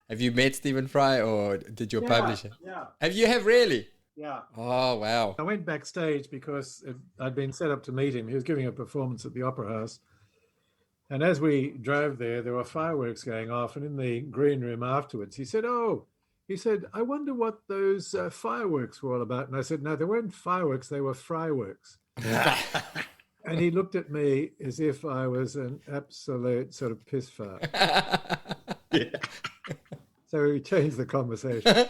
Have you met Stephen Fry, or did your publisher? Yeah. Have really? Yeah. Oh, wow. I went backstage because I'd been set up to meet him. He was giving a performance at the Opera House. And as we drove there were fireworks going off. And in the green room afterwards, he said, I wonder what those fireworks were all about. And I said, no, they weren't fireworks, they were fryworks. And he looked at me as if I was an absolute sort of piss fart. Yeah. So we changed the conversation.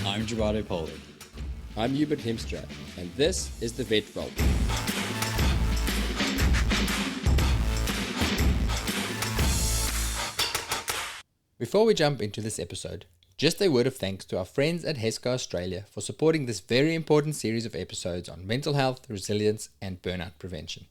I'm Gerardo Pollard. I'm Hubert Hemstra, and this is the Vet Vault. Before we jump into this episode, just a word of thanks to our friends at HESCA Australia for supporting this very important series of episodes on mental health, resilience, and burnout prevention.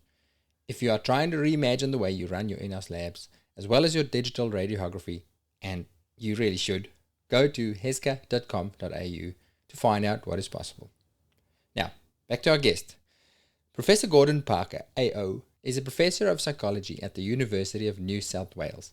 If you are trying to reimagine the way you run your in-house labs, as well as your digital radiography, and you really should, go to hesca.com.au to find out what is possible. Now, back to our guest. Professor Gordon Parker, AO, is a professor of psychology at the University of New South Wales.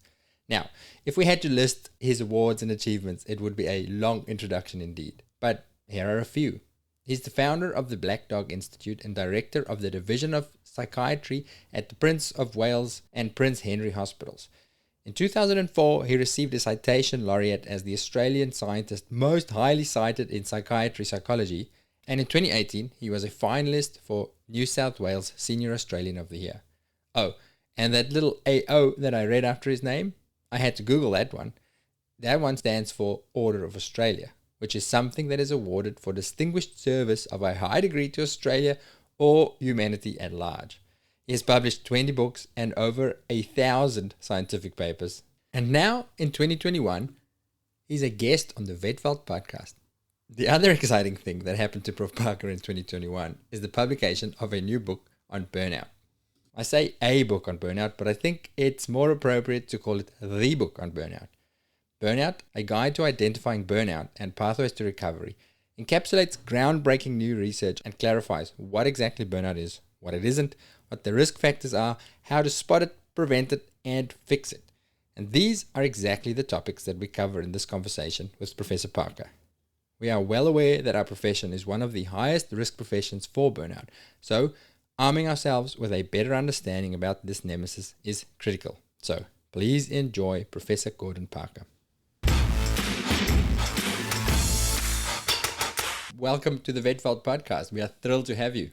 Now, if we had to list his awards and achievements, it would be a long introduction indeed, but here are a few. He's the founder of the Black Dog Institute and director of the Division of Psychiatry at the Prince of Wales and Prince Henry Hospitals. In 2004, he received a Citation Laureate as the Australian scientist most highly cited in psychiatry psychology, and in 2018, he was a finalist for New South Wales Senior Australian of the Year. Oh, and that little AO that I read after his name, I had to Google that one. That one stands for Order of Australia, which is something that is awarded for distinguished service of a high degree to Australia or humanity at large. He has published 20 books and over 1,000 scientific papers. And now, in 2021, he's a guest on the Vet Vault podcast. The other exciting thing that happened to Prof. Parker in 2021 is the publication of a new book on burnout. I say a book on burnout, but I think it's more appropriate to call it the book on burnout. Burnout, a guide to identifying burnout and pathways to recovery, encapsulates groundbreaking new research and clarifies what exactly burnout is, what it isn't, what the risk factors are, how to spot it, prevent it, and fix it. And these are exactly the topics that we cover in this conversation with Professor Parker. We are well aware that our profession is one of the highest risk professions for burnout, so arming ourselves with a better understanding about this nemesis is critical. So please enjoy Professor Gordon Parker. Welcome to the Vet Vault podcast. We are thrilled to have you.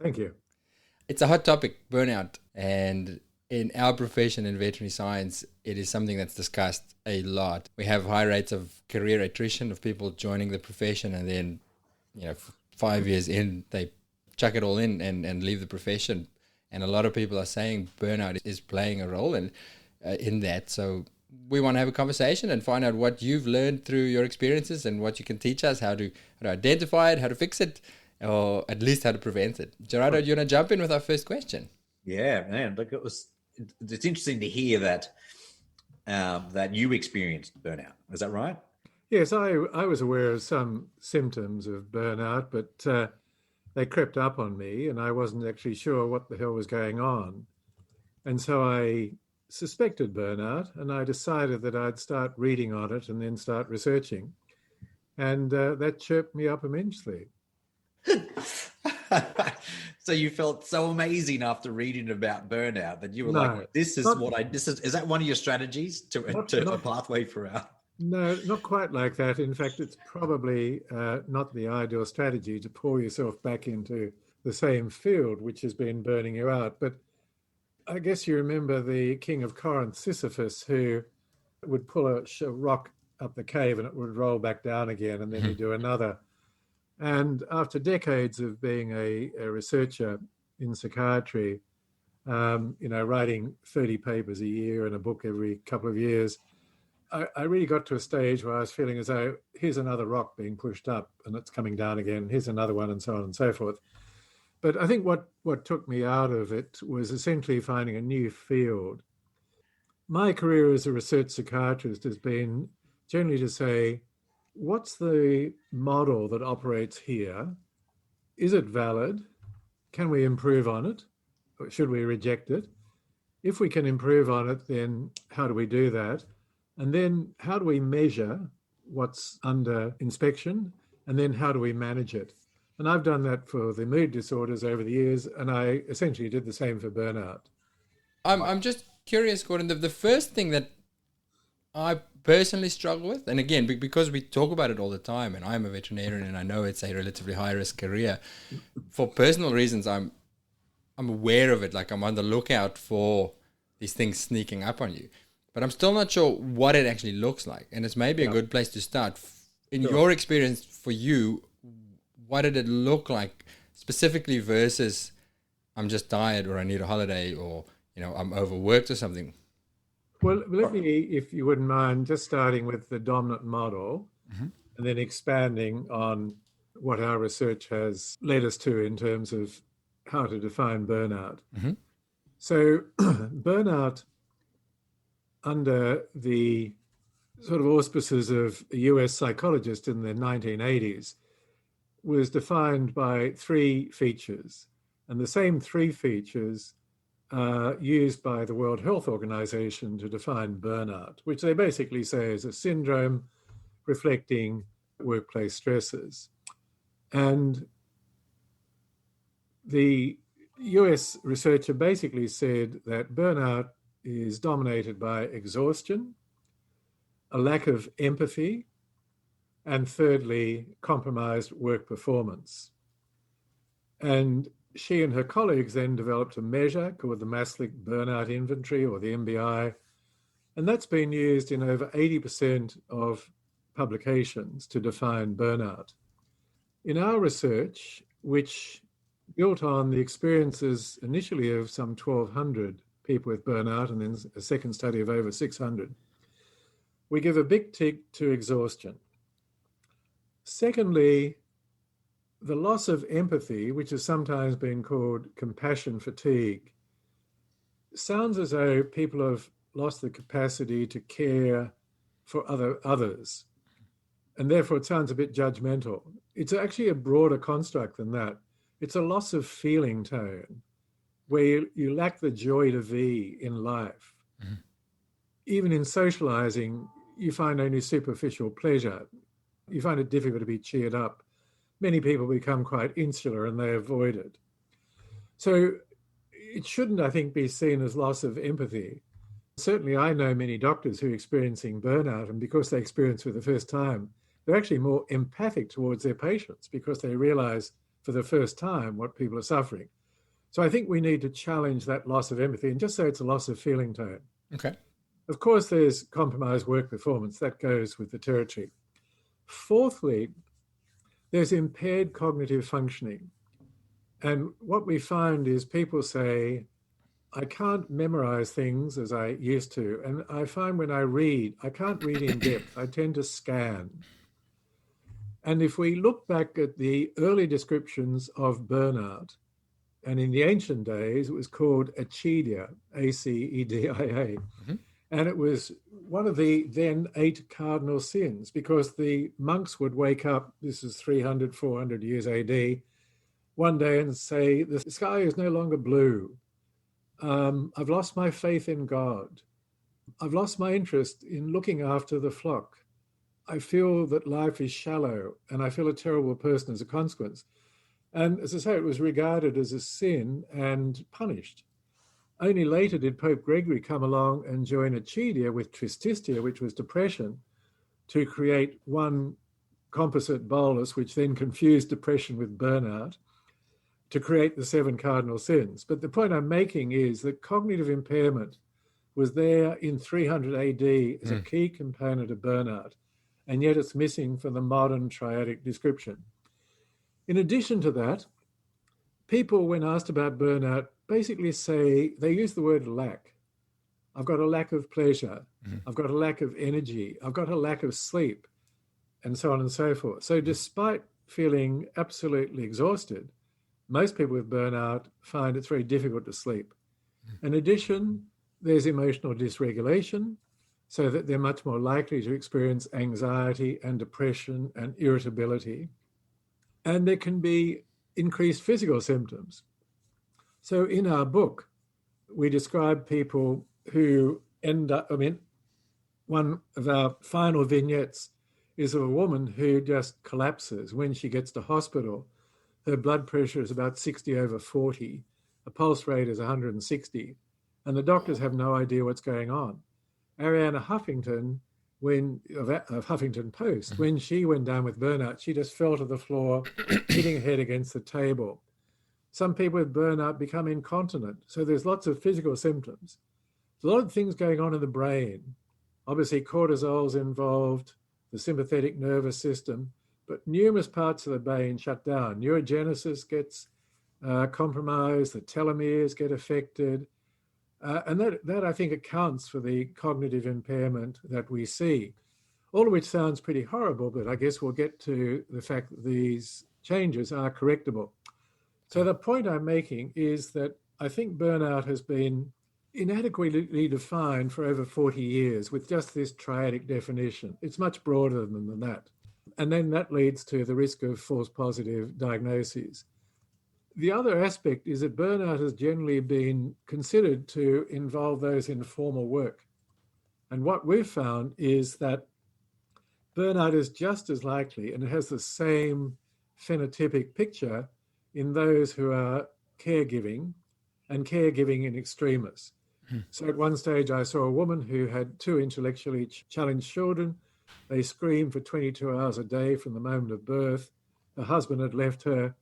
Thank you. It's a hot topic, burnout, and in our profession in veterinary science, it is something that's discussed a lot. We have high rates of career attrition of people joining the profession, and then, 5 years in, they chuck it all in and leave the profession. And a lot of people are saying burnout is playing a role in that. So we want to have a conversation and find out what you've learned through your experiences and what you can teach us, how to identify it, how to fix it, or at least how to prevent it. Gerardo, do you want to jump in with our first question? Yeah, man. Look, it's interesting to hear that that you experienced burnout. Is that right? Yes, I was aware of some symptoms of burnout, but they crept up on me and I wasn't actually sure what the hell was going on. And so I suspected burnout and I decided that I'd start reading on it and then start researching. And that chirped me up immensely. So you felt so amazing after reading about burnout that you were is that one of your strategies to a pathway for out? No, not quite like that. In fact, it's probably not the ideal strategy to pull yourself back into the same field which has been burning you out. But I guess you remember the king of Corinth, Sisyphus, who would pull a rock up the cave and it would roll back down again, and then he'd do another. And after decades of being a researcher in psychiatry, writing 30 papers a year and a book every couple of years, I really got to a stage where I was feeling as though here's another rock being pushed up and it's coming down again, here's another one, and so on and so forth. But I think what took me out of it was essentially finding a new field. My career as a research psychiatrist has been generally to say, what's the model that operates here? Is it valid? Can we improve on it? should we reject it? If we can improve on it, then how do we do that? And then how do we measure what's under inspection? And then how do we manage it? And I've done that for the mood disorders over the years, and I essentially did the same for burnout. I'm just curious, Gordon, the first thing that I personally struggle with, and again, because we talk about it all the time, and I'm a veterinarian and I know it's a relatively high-risk career, for personal reasons, I'm aware of it, like I'm on the lookout for these things sneaking up on you. But I'm still not sure what it actually looks like. And it's maybe a good place to start. In your experience for you, what did it look like specifically versus I'm just tired or I need a holiday or, I'm overworked or something? Well, let me, if you wouldn't mind, just starting with the dominant model and then expanding on what our research has led us to in terms of how to define burnout. So burnout, under the sort of auspices of a US psychologist in the 1980s, was defined by three features. And the same three features are used by the World Health Organization to define burnout, which they basically say is a syndrome reflecting workplace stresses. And the US researcher basically said that burnout is dominated by exhaustion, a lack of empathy, and thirdly, compromised work performance. And she and her colleagues then developed a measure called the Maslach Burnout Inventory, or the MBI, and that's been used in over 80% of publications to define burnout. In our research, which built on the experiences initially of some 1,200 people with burnout and then a second study of over 600, we give a big tick to exhaustion. Secondly, the loss of empathy, which has sometimes been called compassion fatigue, sounds as though people have lost the capacity to care for others, and therefore it sounds a bit judgmental. It's actually a broader construct than that. It's a loss of feeling tone, where you lack the joy to be in life. Even in socializing, you find only superficial pleasure. You find it difficult to be cheered up. Many people become quite insular and they avoid it. So it shouldn't, I think, be seen as loss of empathy. Certainly, I know many doctors who are experiencing burnout, and because they experience for the first time, they're actually more empathic towards their patients because they realize for the first time what people are suffering. So I think we need to challenge that loss of empathy and just say it's a loss of feeling tone. Okay. Of course, there's compromised work performance. That goes with the territory. Fourthly, there's impaired cognitive functioning. And what we find is people say, I can't memorize things as I used to. And I find when I read, I can't read in depth. I tend to scan. And if we look back at the early descriptions of burnout, and in the ancient days, it was called acedia, A-C-E-D-I-A. And it was one of the then 8 cardinal sins, because the monks would wake up, this is 300, 400 years AD, one day and say, the sky is no longer blue. I've lost my faith in God. I've lost my interest in looking after the flock. I feel that life is shallow and I feel a terrible person as a consequence. And as I say, it was regarded as a sin and punished. Only later did Pope Gregory come along and join acedia with trististia, which was depression, to create one composite bolus, which then confused depression with burnout, to create the 7 cardinal sins. But the point I'm making is that cognitive impairment was there in 300 AD as a key component of burnout, and yet it's missing from the modern triadic description. In addition to that, people, when asked about burnout, basically say, they use the word lack. I've got a lack of pleasure. I've got a lack of energy. I've got a lack of sleep, and so on and so forth. So despite feeling absolutely exhausted, most people with burnout find it's very difficult to sleep. In addition, there's emotional dysregulation, so that they're much more likely to experience anxiety and depression and irritability. And there can be increased physical symptoms. So in our book, we describe people who end up, one of our final vignettes is of a woman who just collapses when she gets to hospital. Her blood pressure is about 60/40, the pulse rate is 160, and the doctors have no idea what's going on. Arianna Huffington, of Huffington Post, when she went down with burnout, she just fell to the floor, hitting her head against the table. Some people with burnout become incontinent. So there's lots of physical symptoms. There's a lot of things going on in the brain. Obviously, cortisol's involved, the sympathetic nervous system, but numerous parts of the brain shut down. Neurogenesis gets compromised, the telomeres get affected, and that I think accounts for the cognitive impairment that we see, all of which sounds pretty horrible, but I guess we'll get to the fact that these changes are correctable. So the point I'm making is that I think burnout has been inadequately defined for over 40 years with just this triadic definition. It's much broader than that. And then that leads to the risk of false positive diagnoses. The other aspect is that burnout has generally been considered to involve those in formal work. And what we've found is that burnout is just as likely, and it has the same phenotypic picture in those who are caregiving and caregiving in extremis. So at one stage, I saw a woman who had 2 intellectually challenged children. They screamed for 22 hours a day from the moment of birth. The husband had left her.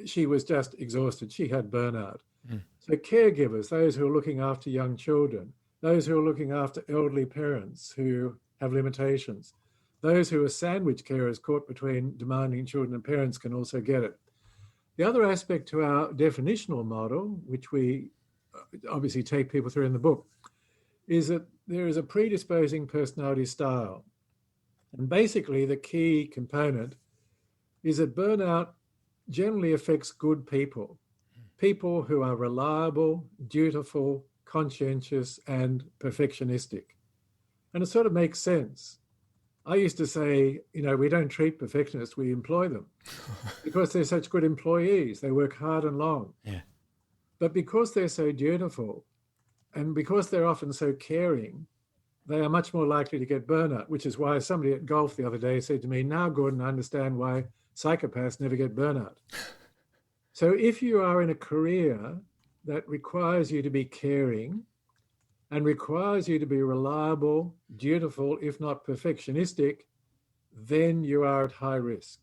She was just exhausted. She had burnout. So caregivers, those who are looking after young children, those who are looking after elderly parents who have limitations, those who are sandwich carers caught between demanding children and parents can also get it. The other aspect to our definitional model, which we obviously take people through in the book, is that there is a predisposing personality style. And basically the key component is that burnout generally affects good people, people who are reliable, dutiful, conscientious, and perfectionistic. And it sort of makes sense. I used to say, we don't treat perfectionists, we employ them because they're such good employees. They work hard and long. Yeah. But because they're so dutiful and because they're often so caring, they are much more likely to get burnout, which is why somebody at golf the other day said to me, now, Gordon, I understand why psychopaths never get burnout. So if you are in a career that requires you to be caring and requires you to be reliable, dutiful, if not perfectionistic, then you are at high risk.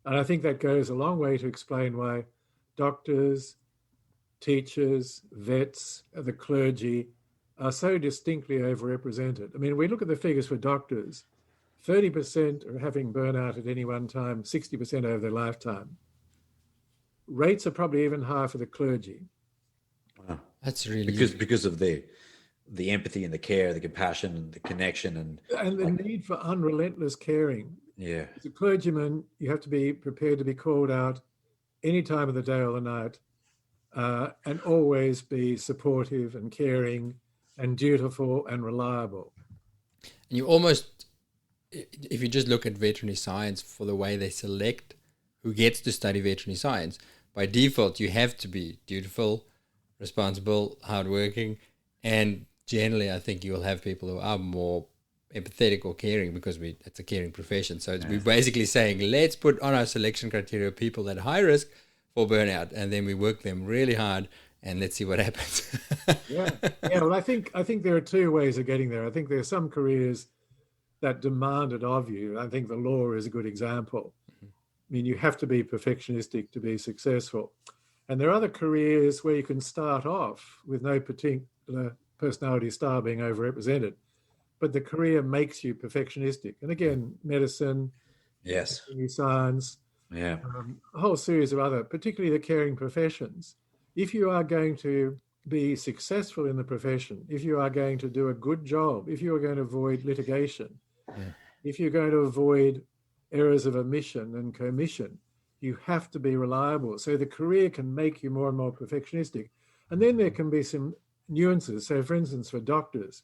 And I think that goes a long way to explain why doctors, teachers, vets, the clergy are so distinctly overrepresented. I mean, we look at the figures for doctors, 30% are having burnout at any one time, 60% over their lifetime. Rates are probably even higher for the clergy. Wow. That's really because of the empathy and the care, the compassion and the connection and the need for unrelentless caring. Yeah. As a clergyman, you have to be prepared to be called out any time of the day or the night, and always be supportive and caring and dutiful and reliable. And you almost, if you just look at veterinary science for the way they select who gets to study veterinary science, by default, you have to be dutiful, responsible, hardworking, and generally, I think you'll have people who are more empathetic or caring because it's a caring profession. So we're basically saying, let's put on our selection criteria people at high risk for burnout, and then we work them really hard, and let's see what happens. Yeah. Well, I think there are 2 ways of getting there. I think there are some careers that demand it of you. I think the law is a good example. I mean, you have to be perfectionistic to be successful. And there are other careers where you can start off with no particular personality style being overrepresented, but the career makes you perfectionistic. And again, medicine, yes, science, a whole series of other, particularly the caring professions. If you are going to be successful in the profession, if you are going to do a good job, if you are going to avoid litigation, if you're going to avoid errors of omission and commission, you have to be reliable. So the career can make you more and more perfectionistic. And then there can be some nuances. So for instance, for doctors,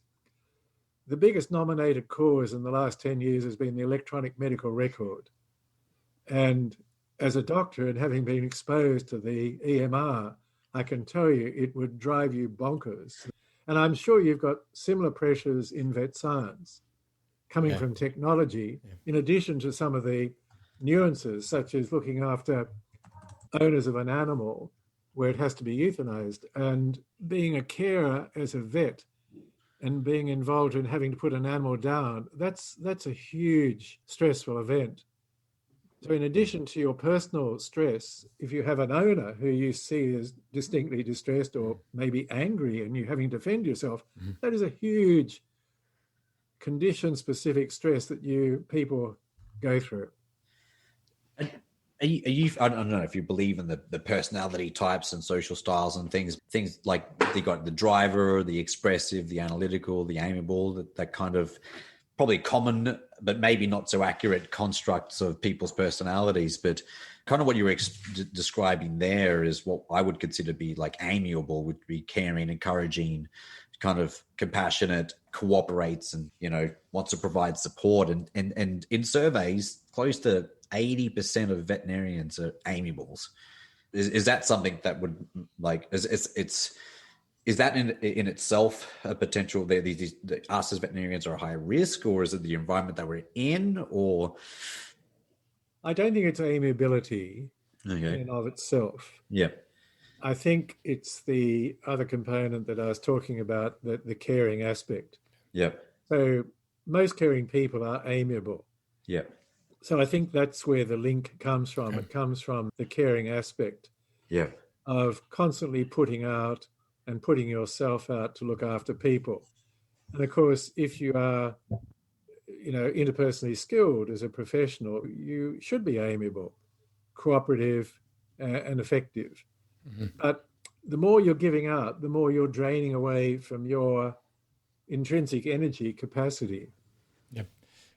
the biggest nominated cause in the last 10 years has been the electronic medical record. And as a doctor and having been exposed to the EMR, I can tell you it would drive you bonkers. And I'm sure you've got similar pressures in vet science coming from technology, in addition to some of the nuances, such as looking after owners of an animal where it has to be euthanized, and being a carer as a vet and being involved in having to put an animal down. That's a huge stressful event. So in addition to your personal stress, if you have an owner who you see as distinctly distressed or maybe angry and you're having to defend yourself, that is a huge condition-specific stress that people go through. Are you, I don't know if you believe in the personality types and social styles and things like they got the driver, the expressive, the analytical, the amiable, that kind of probably common, but maybe not so accurate constructs of people's personalities. But kind of what you were describing there is what I would consider to be like amiable, would be caring, encouraging, kind of compassionate, cooperates, and, you know, wants to provide support. And in surveys, close to 80% of veterinarians are amiables. Is that something that would, like, is that in itself a potential that us as veterinarians are a high risk, or is it the environment that we're in? Or I don't think it's amiability in and of itself. Yeah. I think it's the other component that I was talking about, the caring aspect. Yeah. So most caring people are amiable. Yeah. So I think that's where the link comes from. It comes from the caring aspect of constantly putting out and putting yourself out to look after people. And of course, if you are, you know, interpersonally skilled as a professional, you should be amiable, cooperative, and effective. But the more you're giving out, the more you're draining away from your intrinsic energy capacity. Yep.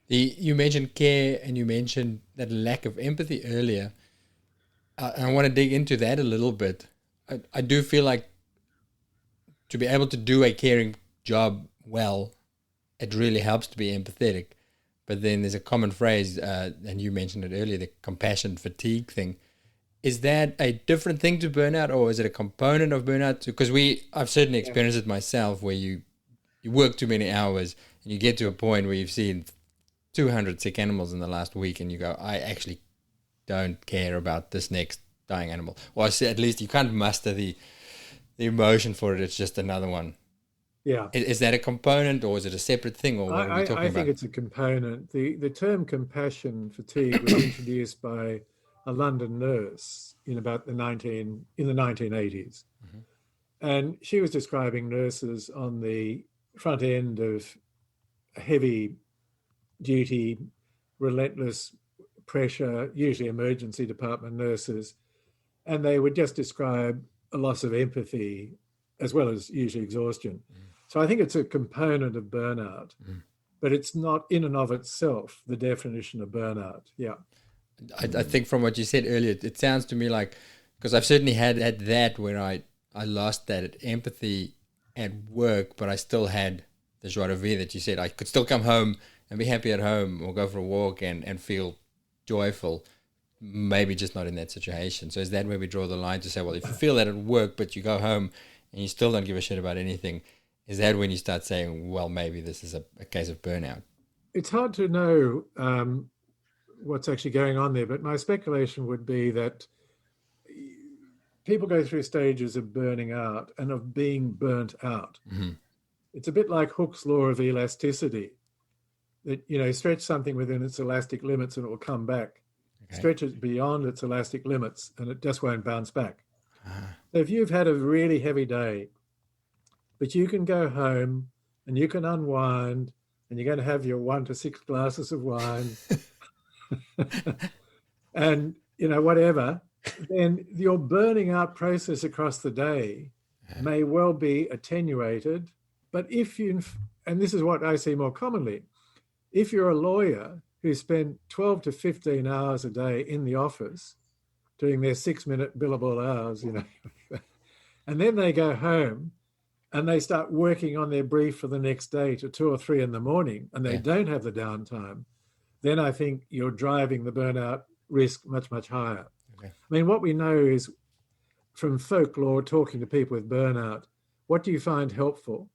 You mentioned care and you mentioned that lack of empathy earlier. I want to dig into that a little bit. I do feel like to be able to do a caring job well, it really helps to be empathetic. But then there's a common phrase, and you mentioned it earlier, the compassion fatigue thing. Is that a different thing to burnout, or is it a component of burnout? Because I've certainly experienced it myself, where you work too many hours and you get to a point where you've seen 200 sick animals in the last week and you go, I actually don't care about this next dying animal. Or at least you can't muster the emotion for it. It's just another one. Yeah. Is that a component, or is it a separate thing, or what are we talking about? I think it's a component. The term compassion fatigue was introduced by a London nurse in the 1980s. And she was describing nurses on the front end of heavy duty, relentless pressure, usually emergency department nurses. And they would just describe a loss of empathy as well as usually exhaustion. So I think it's a component of burnout, but it's not in and of itself the definition of burnout. Yeah. I think from what you said earlier, it sounds to me like, because I've certainly had that where I lost that empathy at work, but I still had the joie de vivre that you said. I could still come home and be happy at home, or go for a walk and feel joyful, maybe just not in that situation. So is that where we draw the line to say, well, if you feel that at work, but you go home and you still don't give a shit about anything, is that when you start saying, well, maybe this is a case of burnout? It's hard to know what's actually going on there, but my speculation would be that people go through stages of burning out and of being burnt out. It's a bit like Hooke's law of elasticity, that, you know, stretch something within its elastic limits and it will come back. Stretch it beyond its elastic limits and it just won't bounce back. So if you've had a really heavy day, but you can go home and you can unwind and you're going to have your 1 to 6 glasses of wine and, you know, whatever, then your burning out process across the day may well be attenuated. But if you, and this is what I see more commonly, if you're a lawyer who spent 12 to 15 hours a day in the office doing their 6-minute billable hours, you know, and then they go home and they start working on their brief for the next day to 2 or 3 in the morning, and they don't have the downtime, then I think you're driving the burnout risk much, much higher. I mean, what we know is from folklore talking to people with burnout, what do you find helpful?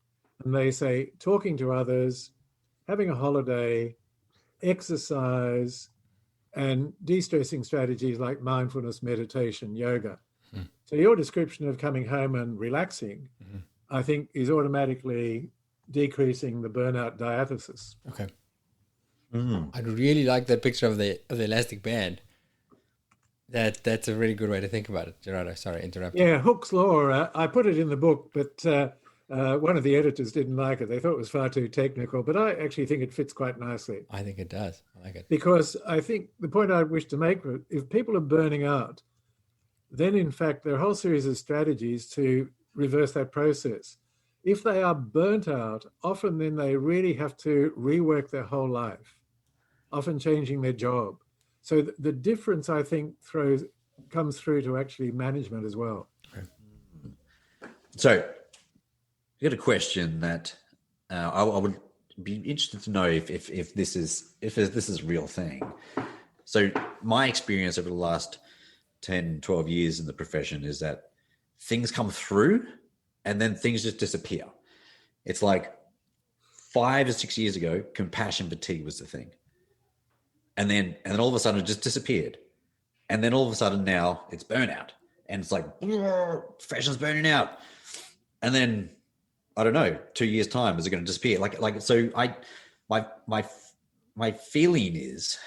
And they say talking to others, having a holiday, exercise, and de-stressing strategies like mindfulness, meditation, yoga. So your description of coming home and relaxing, I think, is automatically decreasing the burnout diathesis. Okay. I'd really like that picture of the elastic band. That's a really good way to think about it, Gerardo. Sorry, interrupting. Yeah, Hooke's law. I put it in the book, but one of the editors didn't like it. They thought it was far too technical, but I actually think it fits quite nicely. I think it does. I like it. Because I think the point I wish to make, if people are burning out, then in fact there are a whole series of strategies to reverse that process. If they are burnt out, often then they really have to rework their whole life, often changing their job. So the difference, I think, comes through to actually management as well. Okay. So you got a question that I would be interested to know if this is a real thing. So my experience over the last 10, 12 years in the profession is that things come through and then things just disappear. It's like 5 to 6 years ago, compassion fatigue was the thing. And then all of a sudden it just disappeared. And then all of a sudden now it's burnout. And it's like, profession's burning out. And then, I don't know, 2 years time, is it going to disappear? So my feeling is,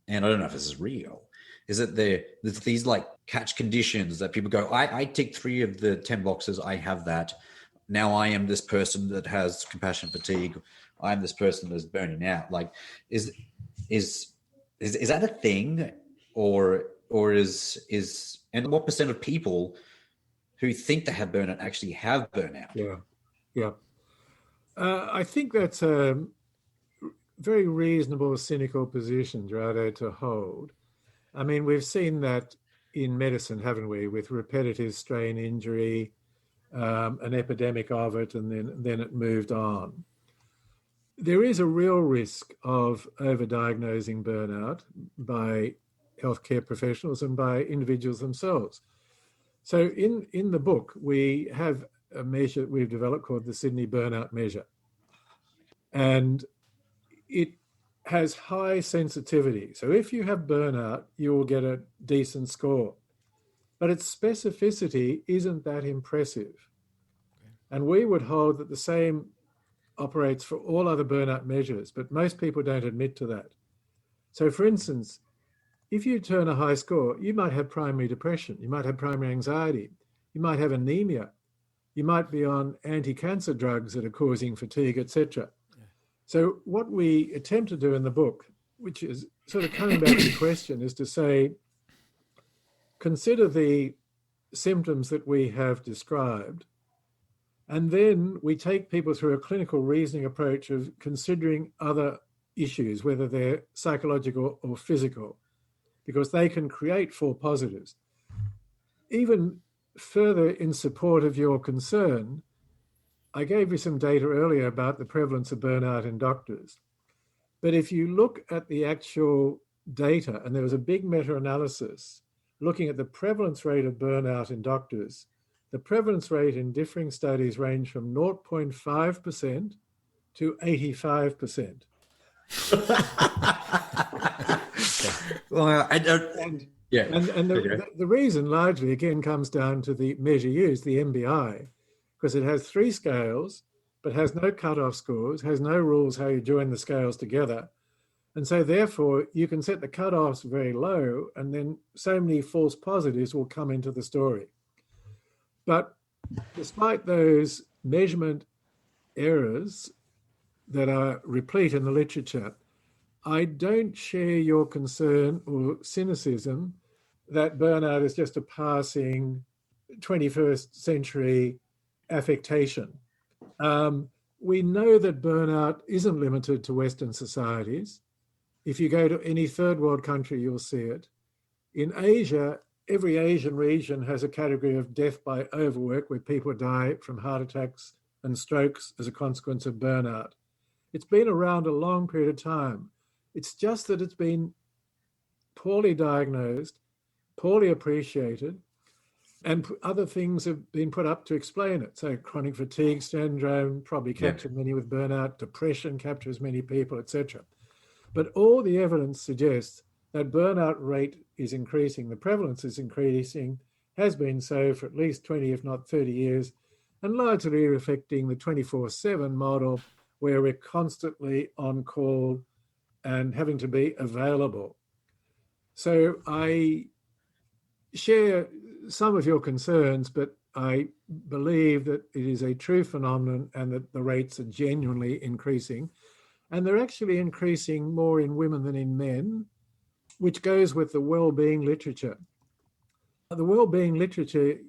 and I don't know if this is real, is that there's these like catch conditions that people go, I tick 3 of the 10 boxes. I have that. Now I am this person that has compassion fatigue. I'm this person that's burning out. Like, is that a thing, or is and what percent of people who think they have burnout actually have burnout? Yeah. I think that's a very reasonable, cynical position, Gerardo, to hold. I mean, we've seen that in medicine, haven't we, with repetitive strain injury, an epidemic of it, and then it moved on. There is a real risk of overdiagnosing burnout by healthcare professionals and by individuals themselves. So in the book, we have a measure that we've developed called the Sydney Burnout Measure. And it has high sensitivity. So if you have burnout, you will get a decent score. But its specificity isn't that impressive. And we would hold that the same operates for all other burnout measures, but most people don't admit to that. So for instance, if you turn a high score, you might have primary depression, you might have primary anxiety, you might have anemia, you might be on anti-cancer drugs that are causing fatigue, etc. So what we attempt to do in the book, which is sort of coming back to the question, is to say, consider the symptoms that we have described, and then we take people through a clinical reasoning approach of considering other issues, whether they're psychological or physical, because they can create false positives. Even further in support of your concern, I gave you some data earlier about the prevalence of burnout in doctors. But if you look at the actual data, and there was a big meta-analysis looking at the prevalence rate of burnout in doctors, the prevalence rate in differing studies range from 0.5% to 85%. Well, the reason largely, again, comes down to the measure used, the MBI, because it has 3 scales, but has no cutoff scores, has no rules how you join the scales together. And so therefore, you can set the cutoffs very low, and then so many false positives will come into the story. But despite those measurement errors that are replete in the literature, I don't share your concern or cynicism that burnout is just a passing 21st century affectation. We know that burnout isn't limited to Western societies. If you go to any third world country, you'll see it. In Asia, every Asian region has a category of death by overwork, where people die from heart attacks and strokes as a consequence of burnout. It's been around a long period of time. It's just that it's been poorly diagnosed, poorly appreciated. And other things have been put up to explain it. So chronic fatigue syndrome probably captured many with burnout, depression captures many people, etc. But all the evidence suggests that burnout rate is increasing, the prevalence is increasing, has been so for at least 20, if not 30 years, and largely reflecting the 24/7 model where we're constantly on call and having to be available. So I share some of your concerns, but I believe that it is a true phenomenon and that the rates are genuinely increasing. And they're actually increasing more in women than in men, which goes with the well-being literature. The well-being literature,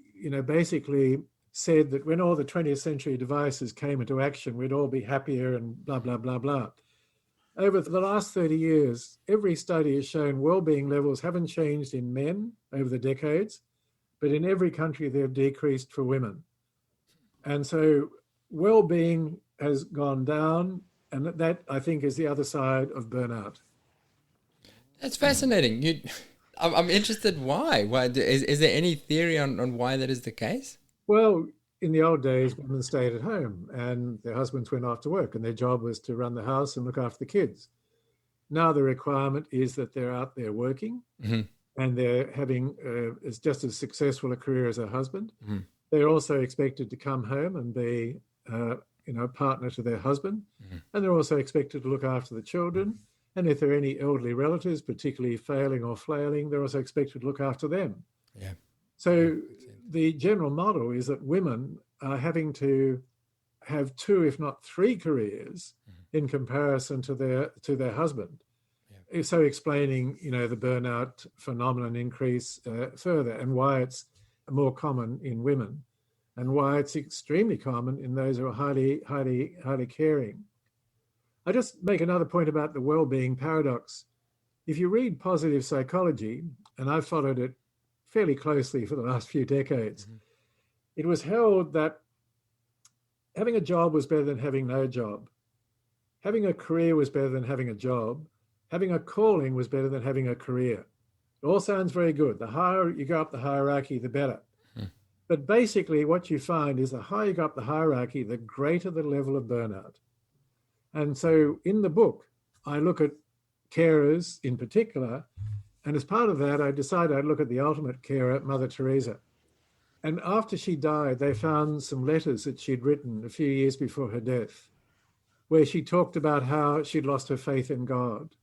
basically said that when all the 20th century devices came into action, we'd all be happier and blah, blah, blah, blah. Over the last 30 years, every study has shown well-being levels haven't changed in men over the decades, but in every country they've decreased for women. And so well-being has gone down, and that, I think, is the other side of burnout. That's fascinating. I'm interested why. Why is there any theory on why that is the case? Well, in the old days, women stayed at home and their husbands went off to work, and their job was to run the house and look after the kids. Now the requirement is that they're out there working, and they're having just as successful a career as a husband. They're also expected to come home and be a partner to their husband, and they're also expected to look after the children. And if there are any elderly relatives, particularly failing or flailing, they're also expected to look after them. Yeah. So the general model is that women are having to have 2, if not 3 careers in comparison to their husband. Yeah. So explaining, the burnout phenomenon increase further, and why it's more common in women, and why it's extremely common in those who are highly, highly, highly caring. I just make another point about the well-being paradox. If you read positive psychology, and I've followed it fairly closely for the last few decades, it was held that having a job was better than having no job. Having a career was better than having a job. Having a calling was better than having a career. It all sounds very good. The higher you go up the hierarchy, the better. But basically what you find is the higher you go up the hierarchy, the greater the level of burnout. And so in the book, I look at carers in particular, and as part of that, I decided I'd look at the ultimate carer, Mother Teresa. And after she died, they found some letters that she'd written a few years before her death, where she talked about how she'd lost her faith in God.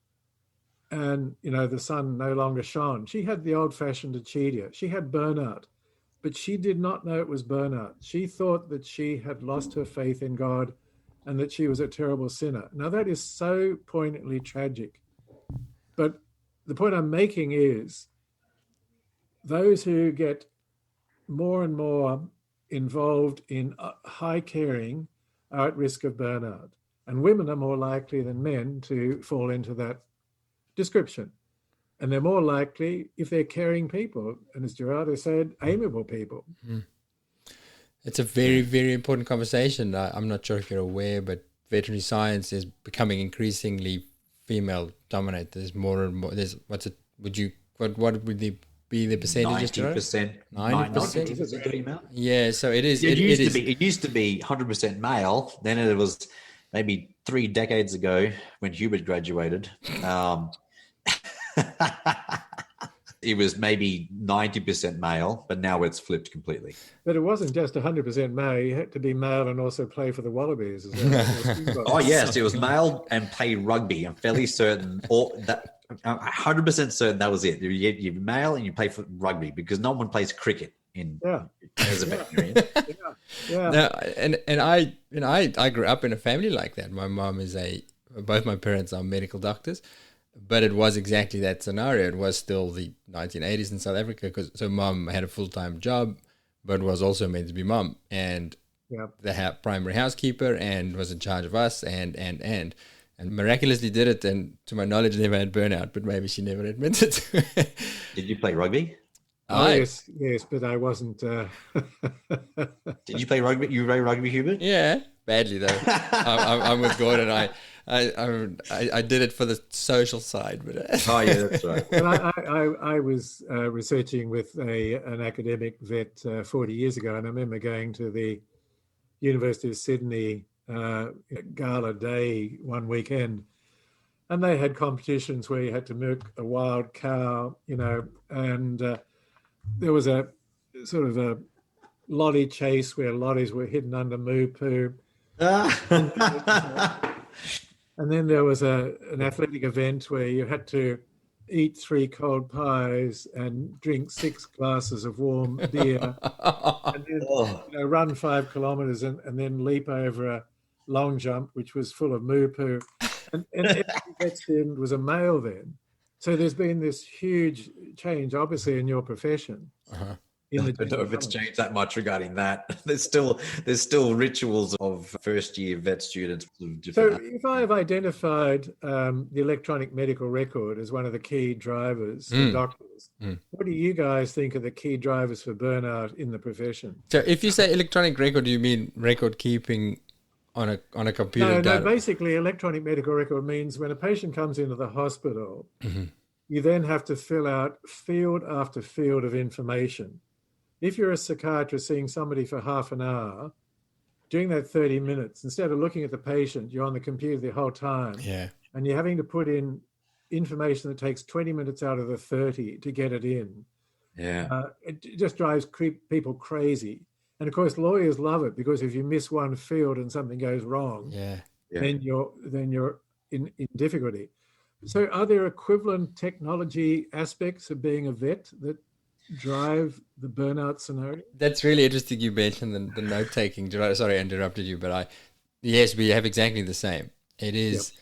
And, the sun no longer shone. She had the old-fashioned acedia. She had burnout, but she did not know it was burnout. She thought that she had lost her faith in God and that she was a terrible sinner. Now, that is so poignantly tragic. But the point I'm making is those who get more and more involved in high caring are at risk of burnout. And women are more likely than men to fall into that description. And they're more likely if they're caring people. And as Gerardo said, amiable people. It's a very, very important conversation. I'm not sure if you're aware, but veterinary science is becoming increasingly female dominated. There's more and more. What would be the percentage? 90%. 90% female. Yeah, so it is. It used to be 100% male. Then it was maybe 3 decades ago when Hubert graduated. It was maybe 90% male, but now it's flipped completely. But it wasn't just 100% male. You had to be male and also play for the Wallabies as well. Oh, yes. It was male and play rugby. I'm fairly certain, I'm 100% certain that was it. You're male and you play for rugby because no one plays cricket as a veterinarian. No, and I grew up in a family like that. My mom both my parents are medical doctors. But it was exactly that scenario. It was still the 1980s in South Africa. So mom had a full-time job, but was also meant to be mom and the primary housekeeper and was in charge of us and miraculously did it. And to my knowledge, never had burnout, but maybe she never admitted to it. Did you play rugby? Yes, but I wasn't. Did you play rugby? You play rugby, Hubert? Yeah, badly though. I'm with Gordon. I did it for the social side, but Oh yeah, that's right. And I was researching with an academic vet 40 years ago, and I remember going to the University of Sydney gala day one weekend, and they had competitions where you had to milk a wild cow, and there was a sort of a lottie chase where lotties were hidden under moo poo. And then there was an athletic event where you had to eat 3 cold pies and drink 6 glasses of warm beer, and then run 5 kilometers and then leap over a long jump, which was full of moo poo. And every vet's was a male then. So there's been this huge change, obviously, in your profession. Uh-huh. I don't know if it's changed that much regarding that. There's still rituals of first year vet students. So if I have identified the electronic medical record as one of the key drivers for doctors, what do you guys think are the key drivers for burnout in the profession? So if you say electronic record, do you mean record keeping on a computer? No, basically electronic medical record means when a patient comes into the hospital, you then have to fill out field after field of information. If you're a psychiatrist seeing somebody for half an hour, during that 30 minutes, instead of looking at the patient, you're on the computer the whole time. Yeah. And you're having to put in information that takes 20 minutes out of the 30 to get it in. Yeah. It just drives people crazy. And of course, lawyers love it because if you miss one field and something goes wrong, then you're in difficulty. So are there equivalent technology aspects of being a vet that drive the burnout scenario? That's really interesting. You mentioned the note taking. Sorry, I interrupted you, but yes, we have exactly the same. It is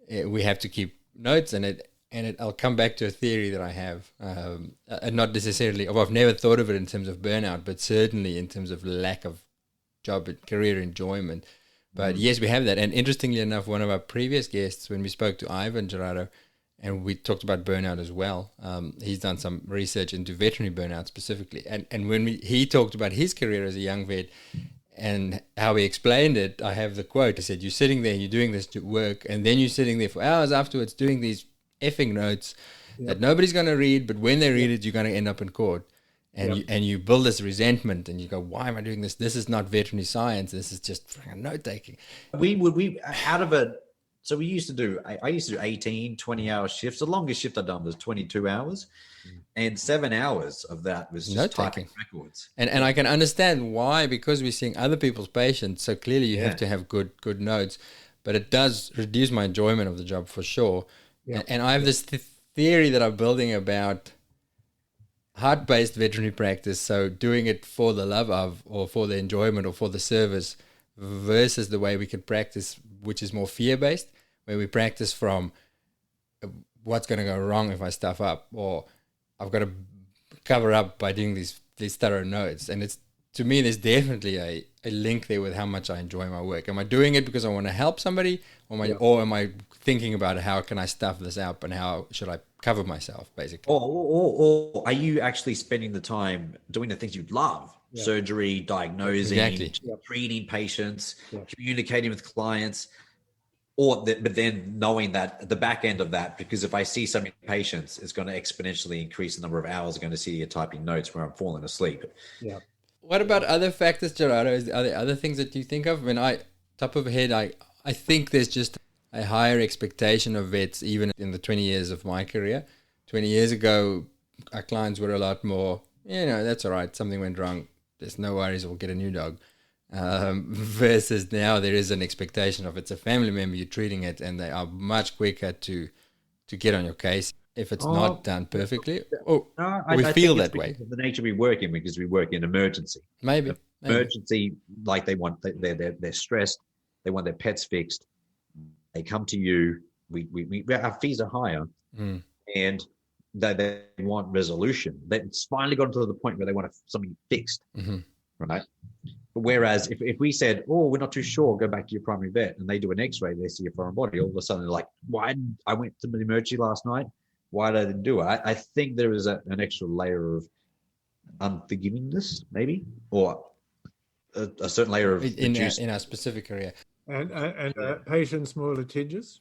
we have to keep notes, and I'll come back to a theory that I have, and not necessarily. I've never thought of it in terms of burnout, but certainly in terms of lack of job and career enjoyment. But yes, we have that. And interestingly enough, one of our previous guests, when we spoke to Ivan Gerardo, and we talked about burnout as well. He's done some research into veterinary burnout specifically. And when he talked about his career as a young vet and how he explained it, I have the quote. He said, you're sitting there, you're doing this to work, and then you're sitting there for hours afterwards doing these effing notes that nobody's going to read, but when they read it, you're going to end up in court. And you build this resentment, and you go, why am I doing this? This is not veterinary science. This is just freaking note-taking. We out of it. So we used to do, I used to do 18, 20-hour shifts. The longest shift I've done was 22 hours. And 7 hours of that was just typing records. And I can understand why, because we're seeing other people's patients. So clearly you have to have good notes. But it does reduce my enjoyment of the job for sure. Yeah. And I have this theory that I'm building about heart-based veterinary practice. So doing it for the love of, or for the enjoyment, or for the service, versus the way we could practice, which is more fear-based, where we practice from what's going to go wrong if I stuff up, or I've got to cover up by doing these thorough notes. And it's, to me, there's definitely a link there with how much I enjoy my work. Am I doing it because I want to help somebody, or am I thinking about how can I stuff this up and how should I cover myself, basically? Or are you actually spending the time doing the things you love? Yeah. Surgery, diagnosing, treating patients, communicating with clients, but then knowing that at the back end of that, because if I see so many patients, it's going to exponentially increase the number of hours I'm going to see you typing notes where I'm falling asleep. Yeah. What about other factors, Gerardo? Are there other things that you think of? Top of head, I think there's just a higher expectation of vets, even in the 20 years of my career. 20 years ago, our clients were a lot more, that's all right, something went wrong, there's no worries, we'll get a new dog. Versus now there is an expectation of, it's a family member, you're treating it, and they are much quicker to get on your case if it's not done perfectly. We feel that way. The nature we work in, because we work in emergency. Maybe. Emergency, like they're stressed, they want their pets fixed, they come to you, our fees are higher, and they want resolution. It's finally gotten to the point where they want something fixed, right? Whereas if we said, we're not too sure, go back to your primary vet, and they do an x-ray, they see a foreign body, all of a sudden they're like, why? I went to the emergency last night, why did I didn't do it? I think there is an extra layer of unforgivingness, maybe, or a certain layer of in our specific area. And patients more litigious?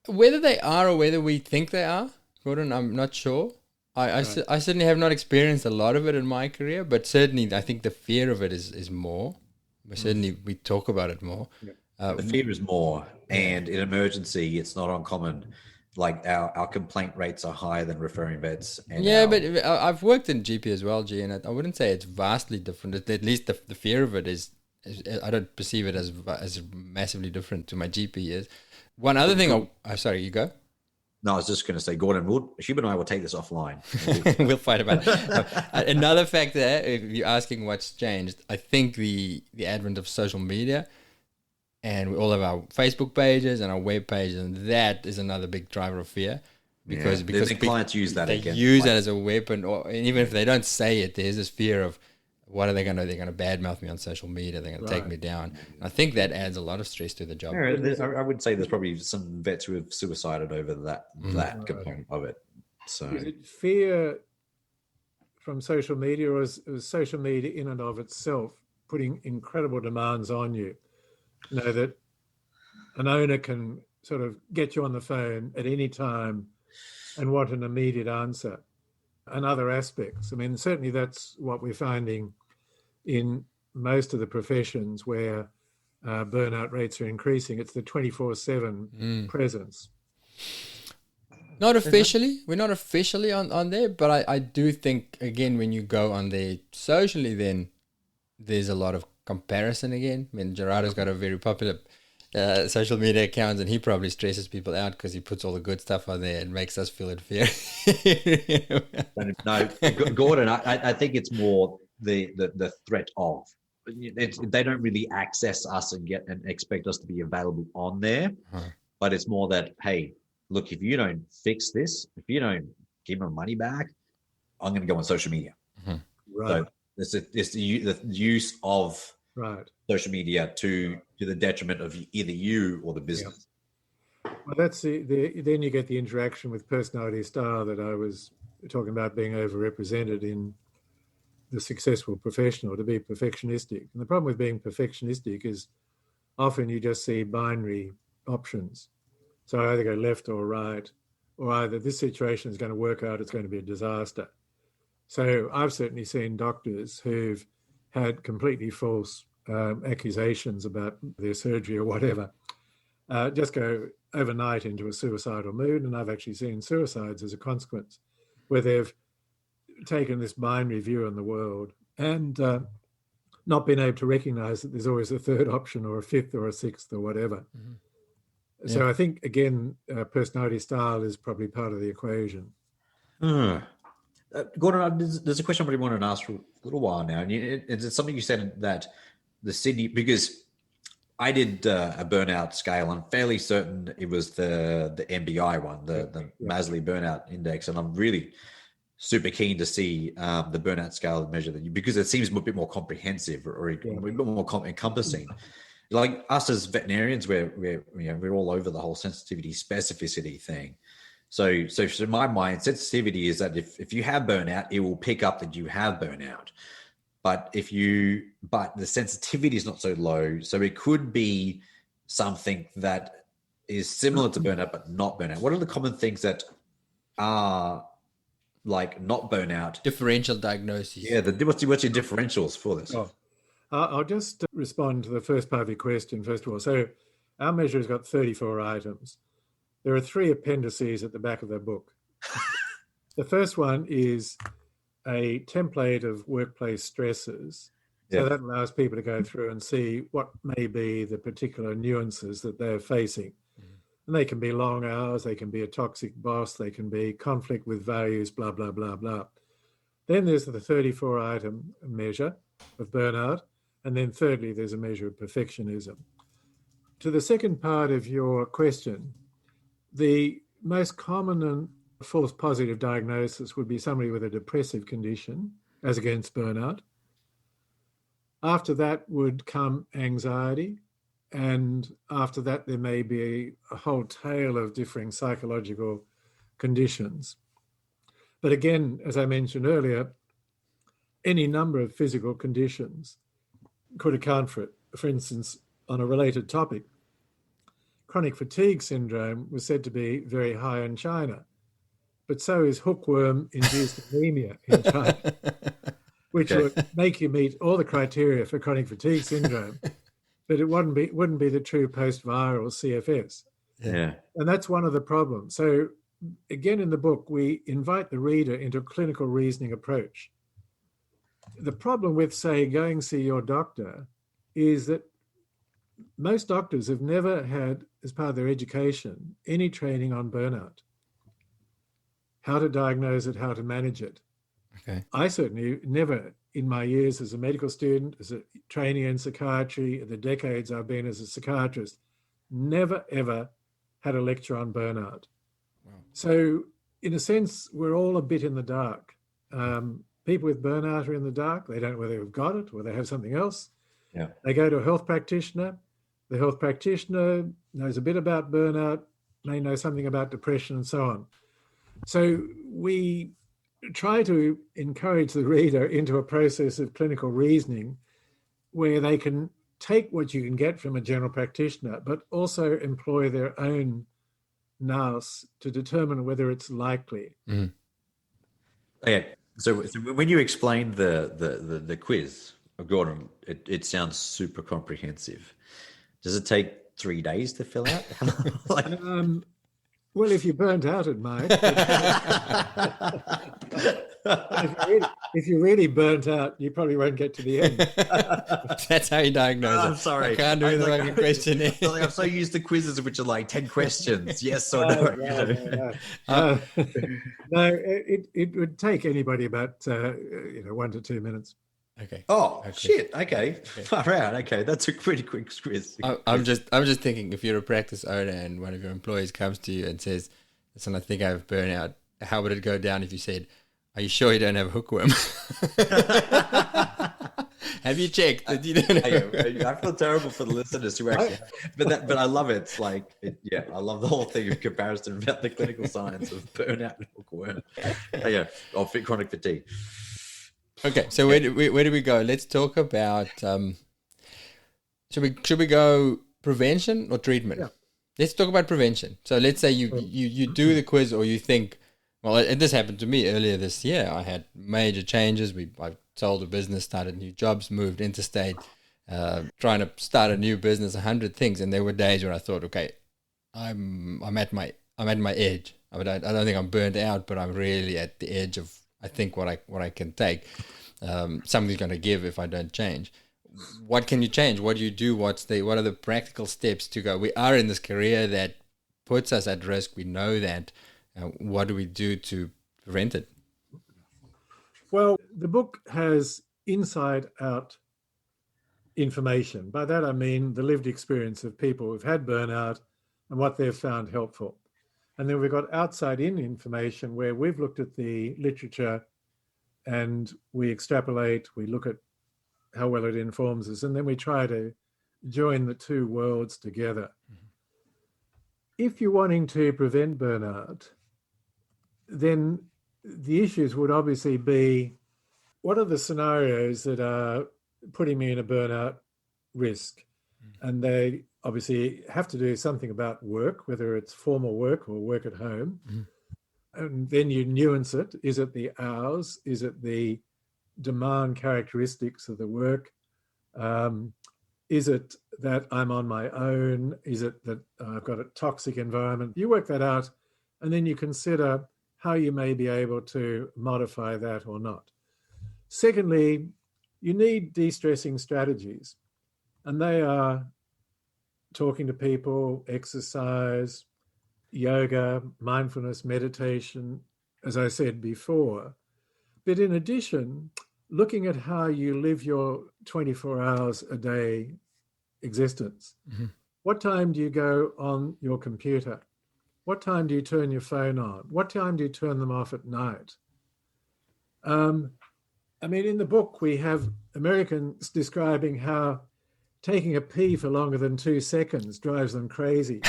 Whether they are or whether we think they are, Gordon, I'm not sure. I certainly have not experienced a lot of it in my career, but certainly I think the fear of it is more. Certainly we talk about it more. The fear is more, and in emergency, it's not uncommon. Like our complaint rates are higher than referring vets. And but I've worked in GP as well, G, and I wouldn't say it's vastly different. At least the fear of it is I don't perceive it as massively different to my GP is. One other thing, sorry, you go. No, I was just going to say, Gordon, Hubert and I will take this offline. We'll fight about it. Another factor, if you're asking what's changed, I think the advent of social media, and we all have our Facebook pages and our web pages, and that is another big driver of fear. Because the clients use that again. They use that as a weapon, and even if they don't say it, there's this fear of, what are they going to do? They're going to badmouth me on social media. They're going to take me down. And I think that adds a lot of stress to the job. I would say there's probably some vets who have suicided over that component of it. So, is it fear from social media, or is social media in and of itself putting incredible demands on you? You know, that an owner can sort of get you on the phone at any time and want an immediate answer, and other aspects. I mean, certainly that's what we're finding in most of the professions where burnout rates are increasing. It's the 24/7 presence. Not officially. We're not officially on there, but I do think, again, when you go on there socially, then there's a lot of comparison again. I mean, Gerardo's got a very popular social media account, and he probably stresses people out because he puts all the good stuff on there and makes us feel inferior. No, Gordon, I think it's more the threat of. They don't really access us and expect us to be available on there, but it's more that, hey, look, if you don't fix this, if you don't give them money back, I'm going to go on social media. Right. So it's the use of social media to the detriment of either you or the business. Well, that's then you get the interaction with personality style that I was talking about being overrepresented in the successful professional, to be perfectionistic. And the problem with being perfectionistic is often you just see binary options. So I either go left or right, or either this situation is going to work out, it's going to be a disaster. So I've certainly seen doctors who've had completely false accusations about their surgery or whatever, just go overnight into a suicidal mood. And I've actually seen suicides as a consequence, where they've taken this binary view on the world and not been able to recognize that there's always a third option or a fifth or a sixth or whatever. So I think, again, personality style is probably part of the equation. Gordon, there's a question I really wanted to ask for a little while now. And it's something you said that the Sydney, because I did a burnout scale. I'm fairly certain it was the MBI one, the Masley Burnout Index. And I'm really super keen to see the burnout scale measure that because it seems a bit more comprehensive or a bit more encompassing. Like us as veterinarians, we're all over the whole sensitivity specificity thing. So in my mind, sensitivity is that if you have burnout, it will pick up that you have burnout. But the sensitivity is not so low. So it could be something that is similar to burnout, but not burnout. What are the common things that are like not burnout? Differential diagnoses. Yeah. What's your differentials for this? I'll just respond to the first part of your question, first of all. So our measure has got 34 items. There are 3 appendices at the back of the book. The first one is a template of workplace stresses. So that allows people to go through and see what may be the particular nuances that they're facing. And they can be long hours, they can be a toxic boss, they can be conflict with values, blah, blah, blah, blah. Then there's the 34-item measure of burnout. And then thirdly, there's a measure of perfectionism. To the second part of your question, the most common and false positive diagnosis would be somebody with a depressive condition as against burnout. After that would come anxiety. And after that, there may be a whole tail of differing psychological conditions. But again, as I mentioned earlier, any number of physical conditions could account for it. For instance, on a related topic, chronic fatigue syndrome was said to be very high in China, but so is hookworm-induced anemia in China, which would make you meet all the criteria for chronic fatigue syndrome, but it wouldn't be the true post-viral CFS. Yeah. And that's one of the problems. So again, in the book, we invite the reader into a clinical reasoning approach. The problem with, say, going to see your doctor is that most doctors have never had, as part of their education, any training on burnout, how to diagnose it, how to manage it. Okay. I certainly never, in my years as a medical student, as a trainee in psychiatry, the decades I've been as a psychiatrist, never, ever had a lecture on burnout. Wow. So in a sense, we're all a bit in the dark. People with burnout are in the dark. They don't know whether they've got it or they have something else. Yeah. They go to a health practitioner. The health practitioner knows a bit about burnout, may know something about depression and so on. So we try to encourage the reader into a process of clinical reasoning where they can take what you can get from a general practitioner, but also employ their own nous to determine whether it's likely. Mm. Okay. So when you explained the quiz, Gordon, it sounds super comprehensive. Does it take 3 days to fill out? Well, if you're burnt out, it might. If you're really burnt out, you probably won't get to the end. That's how you diagnoose it. I'm sorry. I can't do the fucking questionnaire. I'm so used to quizzes which are like 10 questions. Yes or no. No, it would take anybody about 1 to 2 minutes. Okay. Oh, shit. Okay. Far out. Okay. That's a pretty quick quiz. I'm just thinking, if you're a practice owner and one of your employees comes to you and says, listen, I think I have burnout, how would it go down if you said, are you sure you don't have hookworm? Have you checked that you don't have I feel terrible for the listeners who actually, but I love it. It's like, I love the whole thing of comparison about the clinical science of burnout and hookworm. Chronic fatigue. Okay, so where do we go? Let's talk about. Should we go prevention or treatment? Yeah. Let's talk about prevention. So let's say you do the quiz, or you think, well, this happened to me earlier this year. I had major changes. I sold a business, started new jobs, moved interstate, trying to start a new business, 100 things, and there were days where I thought, okay, I'm at my edge. I don't think I'm burned out, but I'm really at the edge of, I think, what I can take. Something's going to give if I don't change. What can you change? What do you do? What are the practical steps to go? We are in this career that puts us at risk. We know that. What do we do to prevent it? Well, the book has inside-out information. By that, I mean the lived experience of people who've had burnout and what they've found helpful. And then we've got outside-in information where we've looked at the literature and we extrapolate, we look at how well it informs us, and then we try to join the two worlds together. Mm-hmm. If you're wanting to prevent burnout, then the issues would obviously be, what are the scenarios that are putting me in a burnout risk? Mm-hmm. And they obviously have to do something about work, whether it's formal work or work at home. Mm-hmm. And then you nuance it. Is it the hours? Is it the demand characteristics of the work? Is it that I'm on my own? Is it that I've got a toxic environment? You work that out, and then you consider how you may be able to modify that or not. Secondly, you need de-stressing strategies, and they are talking to people, exercise, yoga, mindfulness, meditation, as I said before. But in addition, looking at how you live your 24 hours a day existence. Mm-hmm. What time do you go on your computer? What time do you turn your phone on? What time do you turn them off at night? In the book, we have Americans describing how taking a pee for longer than 2 seconds drives them crazy.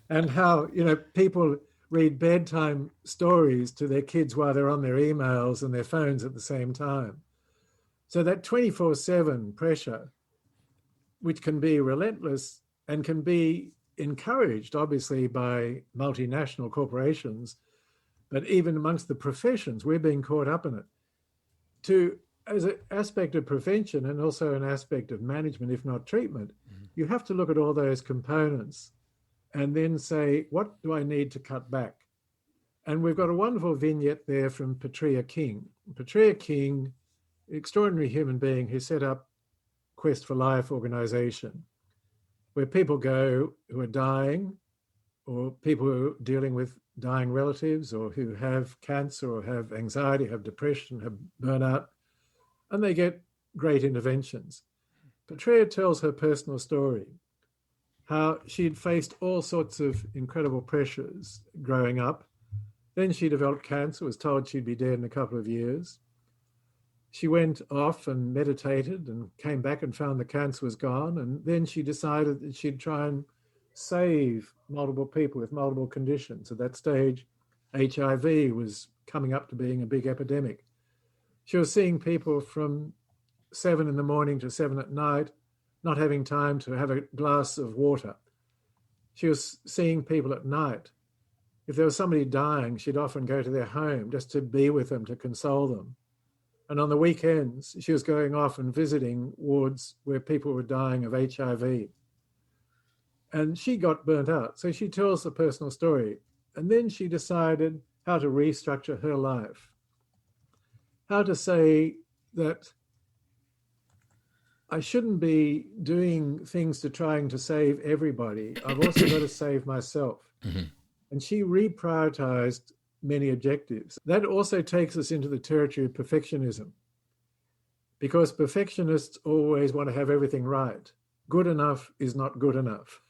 And how, people read bedtime stories to their kids while they're on their emails and their phones at the same time. So that 24/7 pressure which can be relentless and can be encouraged, obviously, by multinational corporations, but even amongst the professions, we're being caught up in it. As an aspect of prevention and also an aspect of management, if not treatment, you have to look at all those components and then say, what do I need to cut back? And we've got a wonderful vignette there from Petrea King. Petrea King, extraordinary human being who set up Quest for Life organization, where people go who are dying, or people who are dealing with dying relatives, or who have cancer or have anxiety, have depression, have burnout, and they get great interventions. Petrea tells her personal story, how she'd faced all sorts of incredible pressures growing up. Then she developed cancer, was told she'd be dead in a couple of years. She went off and meditated and came back and found the cancer was gone. And then she decided that she'd try and save multiple people with multiple conditions. At that stage, HIV was coming up to being a big epidemic. She was seeing people from 7 in the morning to 7 at night, not having time to have a glass of water. She was seeing people at night. If there was somebody dying, she'd often go to their home just to be with them, to console them. And on the weekends, she was going off and visiting wards where people were dying of HIV. And she got burnt out. So she tells the personal story. And then she decided how to restructure her life. How to say that I shouldn't be doing things to trying to save everybody. I've also got to save myself. Mm-hmm. And she reprioritized many objectives. That also takes us into the territory of perfectionism, because perfectionists always want to have everything right. Good enough is not good enough.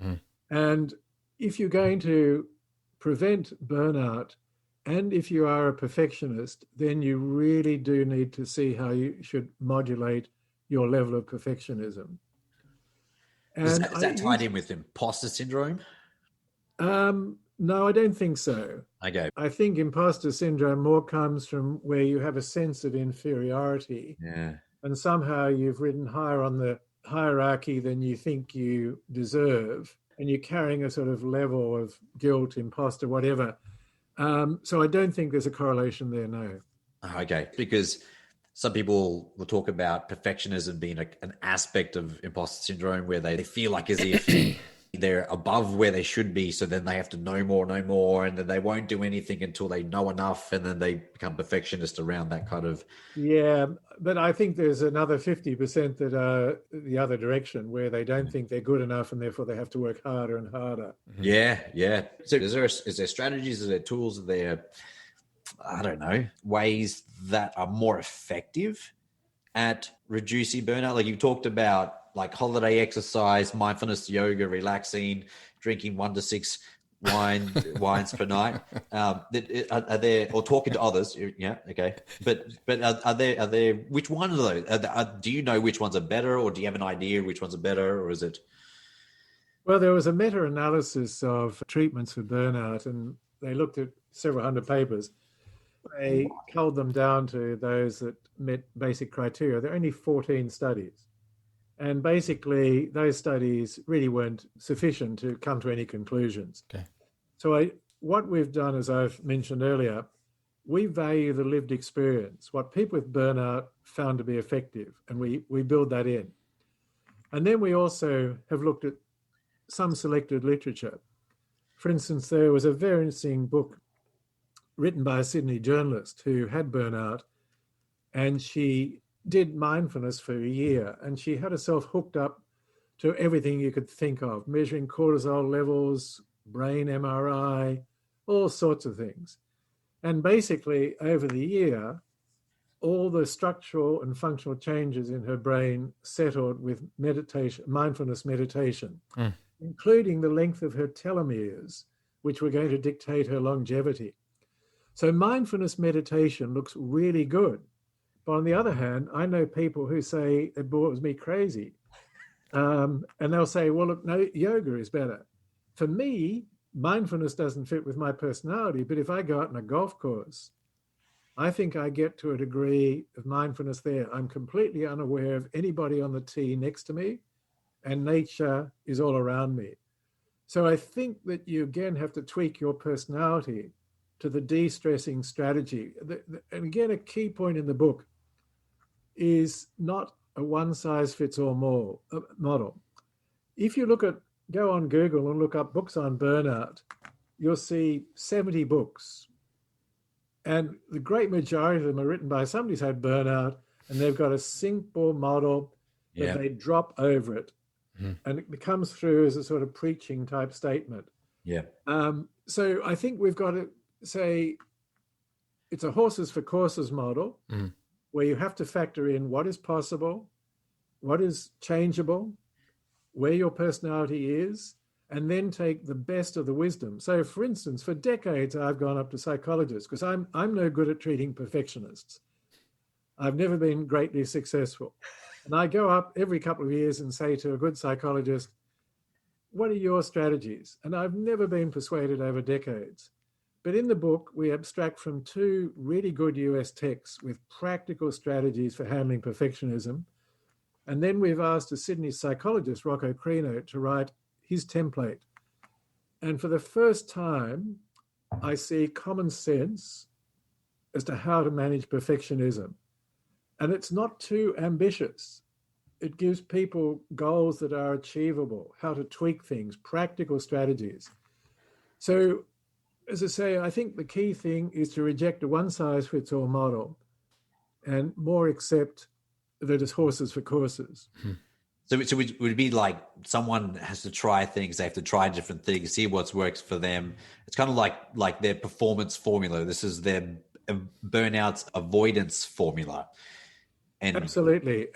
Mm-hmm. And if you're going to prevent burnout, and if you are a perfectionist, then you really do need to see how you should modulate your level of perfectionism. And is that tied in with imposter syndrome? No, I don't think so. Okay. I think imposter syndrome more comes from where you have a sense of inferiority. Yeah. And somehow you've ridden higher on the hierarchy than you think you deserve. And you're carrying a sort of level of guilt, imposter, whatever. So I don't think there's a correlation there, no. Okay. Because some people will talk about perfectionism being an aspect of imposter syndrome, where they feel like as if they're above where they should be. So then they have to know more, and then they won't do anything until they know enough. And then they become perfectionist around that kind of. Yeah, but I think there's another 50% that are the other direction, where they don't think they're good enough and therefore they have to work harder and harder. Yeah. So is there strategies, is there tools, are there, I don't know, ways that are more effective at reducing burnout? Like you talked about, like holiday exercise, mindfulness, yoga, relaxing, drinking 1 to 6 wines per night. Are there, or talking to others? Yeah, okay. But are there which one of those? Do you know which ones are better, or do you have an idea which ones are better, or is it? Well, there was a meta-analysis of treatments for burnout, and they looked at several hundred papers. They culled them down to those that met basic criteria. There are only 14 studies. And basically, those studies really weren't sufficient to come to any conclusions. Okay. So what we've done, as I've mentioned earlier, we value the lived experience, what people with burnout found to be effective, and we build that in. And then we also have looked at some selected literature. For instance, there was a very interesting book written by a Sydney journalist who had burnout, and she did mindfulness for a year, and she had herself hooked up to everything you could think of, measuring cortisol levels, brain MRI, all sorts of things. And basically, over the year, all the structural and functional changes in her brain settled with meditation, mindfulness meditation, including the length of her telomeres, which were going to dictate her longevity. So mindfulness meditation looks really good. But on the other hand, I know people who say it bores me crazy. And they'll say, well, look, no, yoga is better. For me, mindfulness doesn't fit with my personality. But if I go out on a golf course, I think I get to a degree of mindfulness there. I'm completely unaware of anybody on the tee next to me. and nature is all around me. So I think that you again have to tweak your personality to the de-stressing strategy. And again, a key point in the book is not a one-size-fits-all model. If you go on Google and look up books on burnout, you'll see 70 books. And the great majority of them are written by somebody who's had burnout, and they've got a simple model that they drop over it. And it comes through as a sort of preaching type statement. So I think we've got to say it's a horses for courses model where you have to factor in what is possible, what is changeable, where your personality is, and then take the best of the wisdom. So for instance, for decades, I've gone up to psychologists because I'm no good at treating perfectionists. I've never been greatly successful. And I go up every couple of years and say to a good psychologist, what are your strategies? And I've never been persuaded over decades. But in the book, we abstract from 2 really good US texts with practical strategies for handling perfectionism. And then we've asked a Sydney psychologist, Rocco Crino, to write his template. And for the first time, I see common sense as to how to manage perfectionism. And it's not too ambitious. It gives people goals that are achievable, how to tweak things, practical strategies. So, as I say, I think the key thing is to reject a one-size-fits-all model and more accept that it's horses for courses. So would it be like someone has to try things, they have to try different things, see what works for them. It's kind of like their performance formula. This is their burnout avoidance formula. And Absolutely.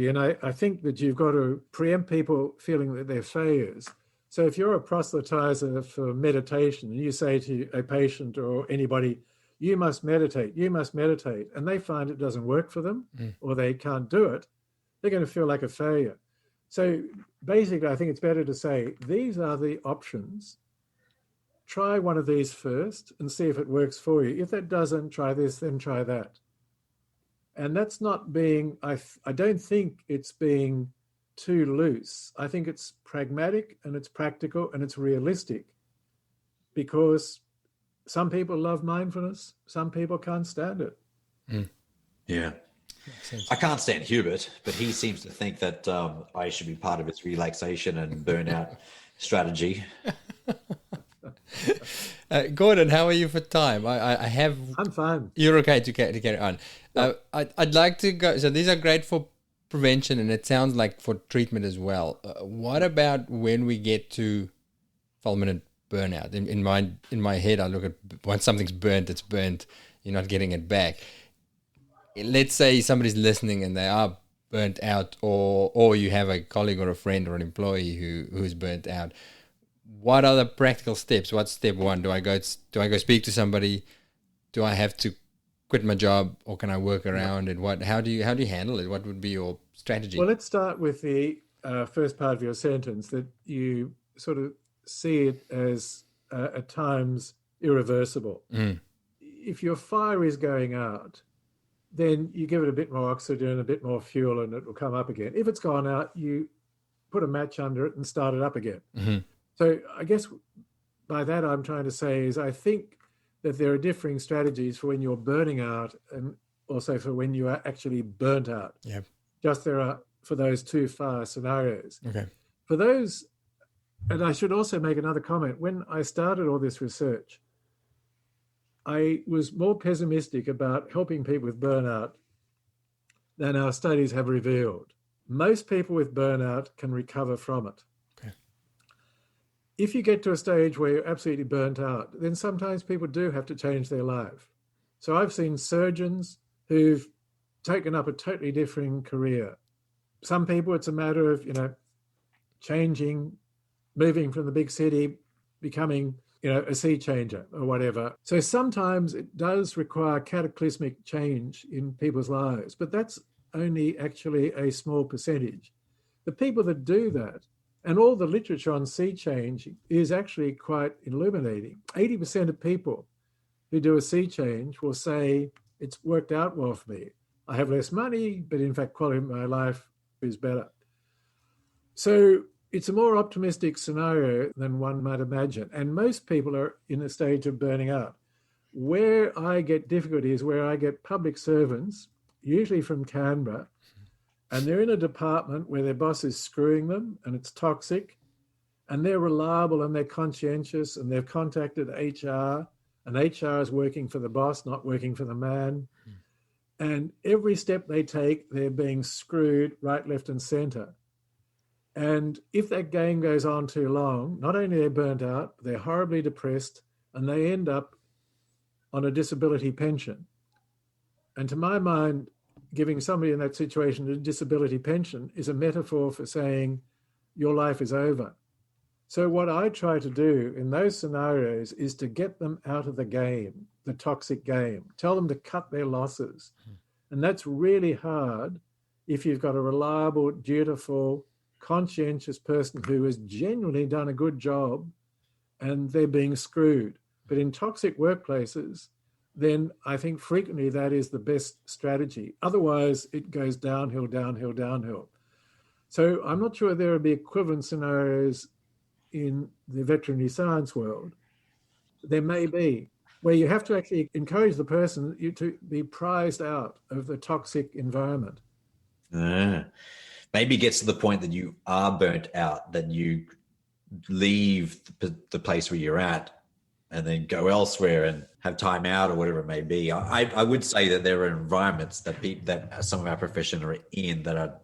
And I think that you've got to preempt people feeling that they're failures. So if you're a proselytizer for meditation and you say to a patient or anybody, you must meditate, and they find it doesn't work for them or they can't do it, they're going to feel like a failure. So basically, I think it's better to say, these are the options. Try one of these first and see if it works for you. If that doesn't, try this, then try that. And that's not being, I don't think it's being too loose. I think it's pragmatic and it's practical and it's realistic, because some people love mindfulness, some people can't stand it. Yeah. I can't stand Hubert, but he seems to think that I should be part of his relaxation and burnout strategy. Gordon, how are you for time? I'm fine. You're okay to carry on. I'd like to go. So these are great for prevention, and it sounds like for treatment as well. What about when we get to fulminant burnout? In my head, I look at once something's burnt, it's burnt. You're not getting it back. Let's say somebody's listening and they are burnt out, or you have a colleague or a friend or an employee who's burnt out. What are the practical steps? What's step one? Do I go speak to somebody? Do I have to quit my job, or can I work around it? How do you handle it? What would be your strategy? Well, let's start with the first part of your sentence, that you sort of see it as at times irreversible. If your fire is going out, then you give it a bit more oxygen, a bit more fuel, and it will come up again. If it's gone out, you put a match under it and start it up again. So I guess by that I'm trying to say is I think that there are differing strategies for when you're burning out and also for when you are actually burnt out. Yeah. Just there are for those 2 fire scenarios. Okay. For those, and I should also make another comment. When I started all this research, I was more pessimistic about helping people with burnout than our studies have revealed. Most people with burnout can recover from it. Okay. If you get to a stage where you're absolutely burnt out, then sometimes people do have to change their life. So I've seen surgeons who've taken up a totally different career. Some people, it's a matter of, changing, moving from the big city, becoming a sea changer or whatever. So sometimes it does require cataclysmic change in people's lives, but that's only actually a small percentage. The people that do that, and all the literature on sea change is actually quite illuminating. 80% of people who do a sea change will say, it's worked out well for me. I have less money, but in fact, quality of my life is better. So it's a more optimistic scenario than one might imagine. And most people are in a stage of burning out. Where I get difficulty is where I get public servants, usually from Canberra, and they're in a department where their boss is screwing them and it's toxic, and they're reliable and they're conscientious and they've contacted HR, and HR is working for the boss, not working for the man. And every step they take, they're being screwed right, left, and centre. And if that game goes on too long, not only are they burnt out, they're horribly depressed, and they end up on a disability pension. And to my mind, giving somebody in that situation a disability pension is a metaphor for saying your life is over. So what I try to do in those scenarios is to get them out of the game, the toxic game, tell them to cut their losses. And that's really hard if you've got a reliable, dutiful, conscientious person who has genuinely done a good job and they're being screwed. But in toxic workplaces, then I think frequently that is the best strategy. Otherwise, it goes downhill, downhill, downhill. So I'm not sure there would be equivalent scenarios in the veterinary science world. There may be, where you have to actually encourage the person to be prized out of the toxic environment. Maybe it gets to the point that you are burnt out, that you leave the place where you're at and then go elsewhere and have time out or whatever it may be. I would say that there are environments that some of our profession are in that are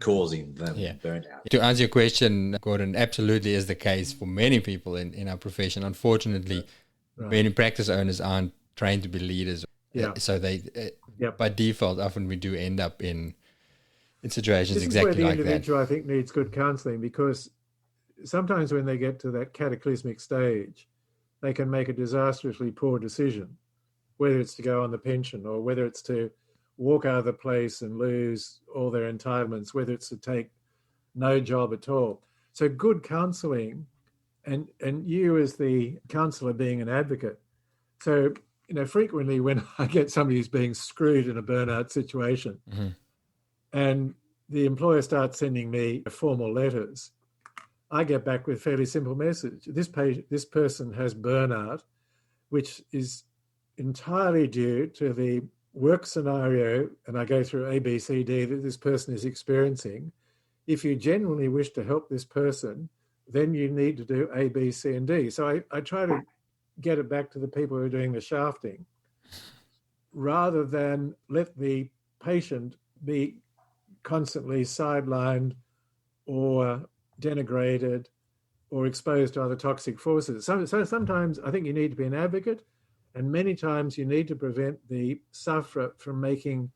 causing them burnt out. To answer your question, Gordon, absolutely is the case for many people in our profession. Unfortunately, many practice owners aren't trained to be leaders. So they, by default, often we do end up in situations exactly like that. This is where the individual, I think, needs good counselling, because sometimes when they get to that cataclysmic stage, they can make a disastrously poor decision, whether it's to go on the pension or whether it's to walk out of the place and lose all their entitlements, whether it's to take no job at all. So good counselling, and you as the counsellor being an advocate. So, frequently when I get somebody who's being screwed in a burnout situation, and the employer starts sending me formal letters, I get back with a fairly simple message. This person has burnout, which is entirely due to the work scenario, and I go through A, B, C, D, that this person is experiencing. If you genuinely wish to help this person, then you need to do A, B, C, and D. So I try to get it back to the people who are doing the shafting, rather than let the patient be constantly sidelined or denigrated or exposed to other toxic forces. So sometimes I think you need to be an advocate, and many times you need to prevent the sufferer from making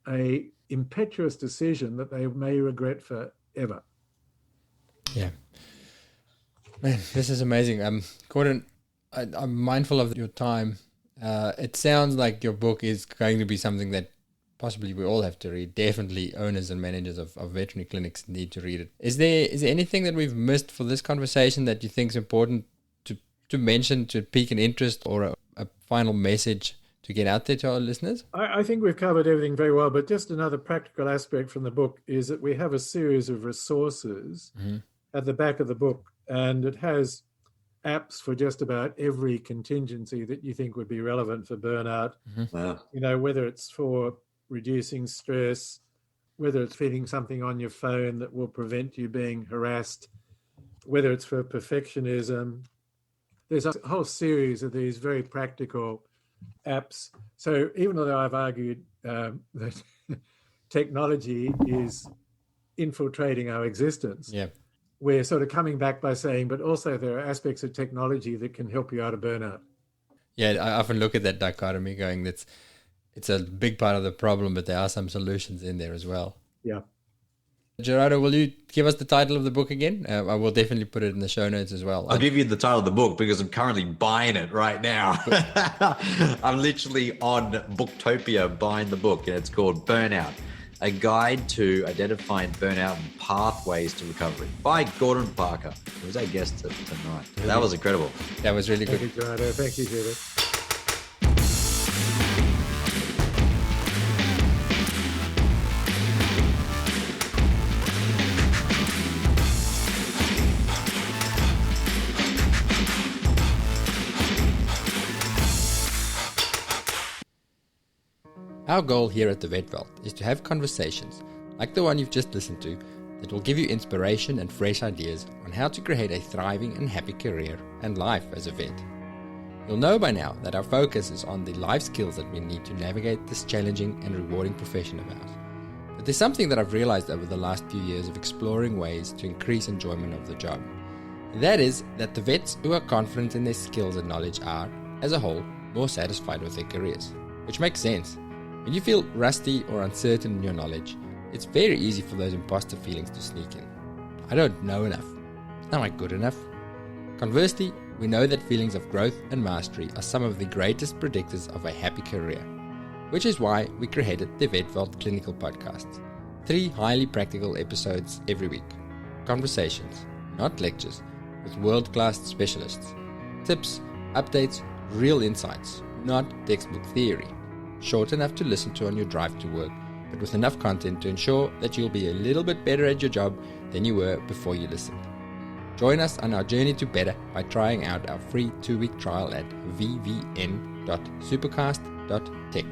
a impetuous decision that they may regret forever. Yeah. Man, this is amazing. Gordon, I'm mindful of your time. It sounds like your book is going to be something that possibly we all have to read. Definitely owners and managers of veterinary clinics need to read it. Is there anything that we've missed for this conversation that you think is important to mention, to pique an interest, or a final message to get out there to our listeners? I think we've covered everything very well, but just another practical aspect from the book is that we have a series of resources at the back of the book, and it has apps for just about every contingency that you think would be relevant for burnout. Wow. Whether it's for reducing stress, whether it's fitting something on your phone that will prevent you being harassed, whether it's for perfectionism. There's a whole series of these very practical apps. So even though I've argued that technology is infiltrating our existence, we're sort of coming back by saying, but also there are aspects of technology that can help you out of burnout. Yeah, I often look at that dichotomy going, it's a big part of the problem, but there are some solutions in there as well. Yeah. Gerardo, will you give us the title of the book again? I will definitely put it in the show notes as well. I'll give you the title of the book because I'm currently buying it right now. I'm literally on Booktopia buying the book, and it's called Burnout, A Guide to Identifying Burnout and Pathways to Recovery by Gordon Parker, who was our guest tonight. That was incredible. That was really good. Thank you, Gerardo. Thank you, Judith. Our goal here at the Vet Vault is to have conversations, like the one you've just listened to, that will give you inspiration and fresh ideas on how to create a thriving and happy career and life as a vet. You'll know by now that our focus is on the life skills that we need to navigate this challenging and rewarding profession of ours. But there's something that I've realized over the last few years of exploring ways to increase enjoyment of the job. And that is that the vets who are confident in their skills and knowledge are, as a whole, more satisfied with their careers. Which makes sense. When you feel rusty or uncertain in your knowledge, it's very easy for those imposter feelings to sneak in. I don't know enough. Am I good enough? Conversely, we know that feelings of growth and mastery are some of the greatest predictors of a happy career, which is why we created the Vet Vault Clinical Podcasts. 3 highly practical episodes every week. Conversations, not lectures, with world-class specialists. Tips, updates, real insights, not textbook theory. Short enough to listen to on your drive to work, but with enough content to ensure that you'll be a little bit better at your job than you were before you listened. Join us on our journey to better by trying out our free 2-week trial at vvn.supercast.tech.